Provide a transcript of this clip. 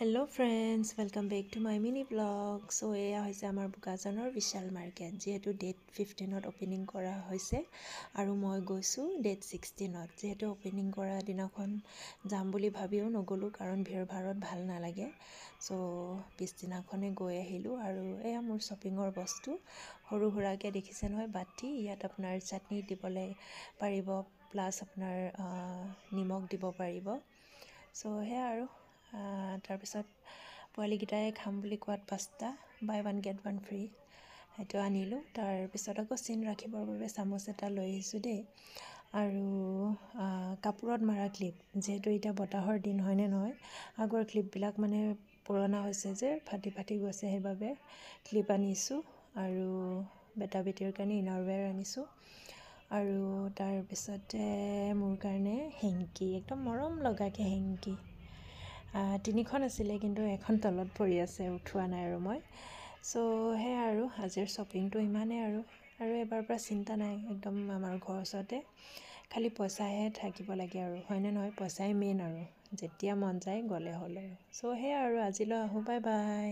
Hello friends, welcome back to my mini vlog. So eya hoise amar Bukajanor Vishal Market. Jehetu date 15th opening kora hoise aru moi goisu date 16th. Jehetu opening kora dinakhon jam boli bhabiu nogolu karon bhir bharot bhal nalage. So pis dinakhone goi ahilu aru eya mur shopping or bostu horu horake dekhisen hoy bati iyat apnar chutney dibole paribo plus apnar nimok dibo paribo. So he aru তাৰপিছত পোৱালিকেইটাই খাম বুলি কোৱাত pasta buy one get one free সেইটো আনিলোঁ। তাৰপিছত আকৌ চিন ৰাখিবৰ বাবে চামুচ এটা লৈ আহিছোঁ দেই। আৰু কাপোৰত মাৰা ক্লিপ, যিহেতু এতিয়া বতাহৰ দিন হয়নে নহয়, আগৰ ক্লিপবিলাক মানে পুৰণা হৈছে যে ফাটি ফাটি গৈছে, সেইবাবে ক্লিপ আনিছোঁ। আৰু বেটা বেটিৰ কাৰণে ইনাৰৱেৰ আনিছোঁ। আৰু তাৰপিছতে মোৰ কাৰণে হেংকি, একদম মৰম লগাকৈ হেংকি 3খন আছিলে, কিন্তু এখন তলত পৰি আছে, উঠোৱা নাই আৰু মই। চ' সেয়া আৰু আজিৰ শ্বপিংটো ইমানেই আৰু এবাৰ পৰা চিন্তা নাই, একদম আমাৰ ঘৰৰ ওচৰতে, খালি পইচাহে থাকিব লাগে আৰু হয়নে নহয়, পইচাই মেইন আৰু যেতিয়া মন যায় গ'লে হ'ল আৰু। চ' সেয়া আৰু আজিলৈ আহোঁ, বাই বাই।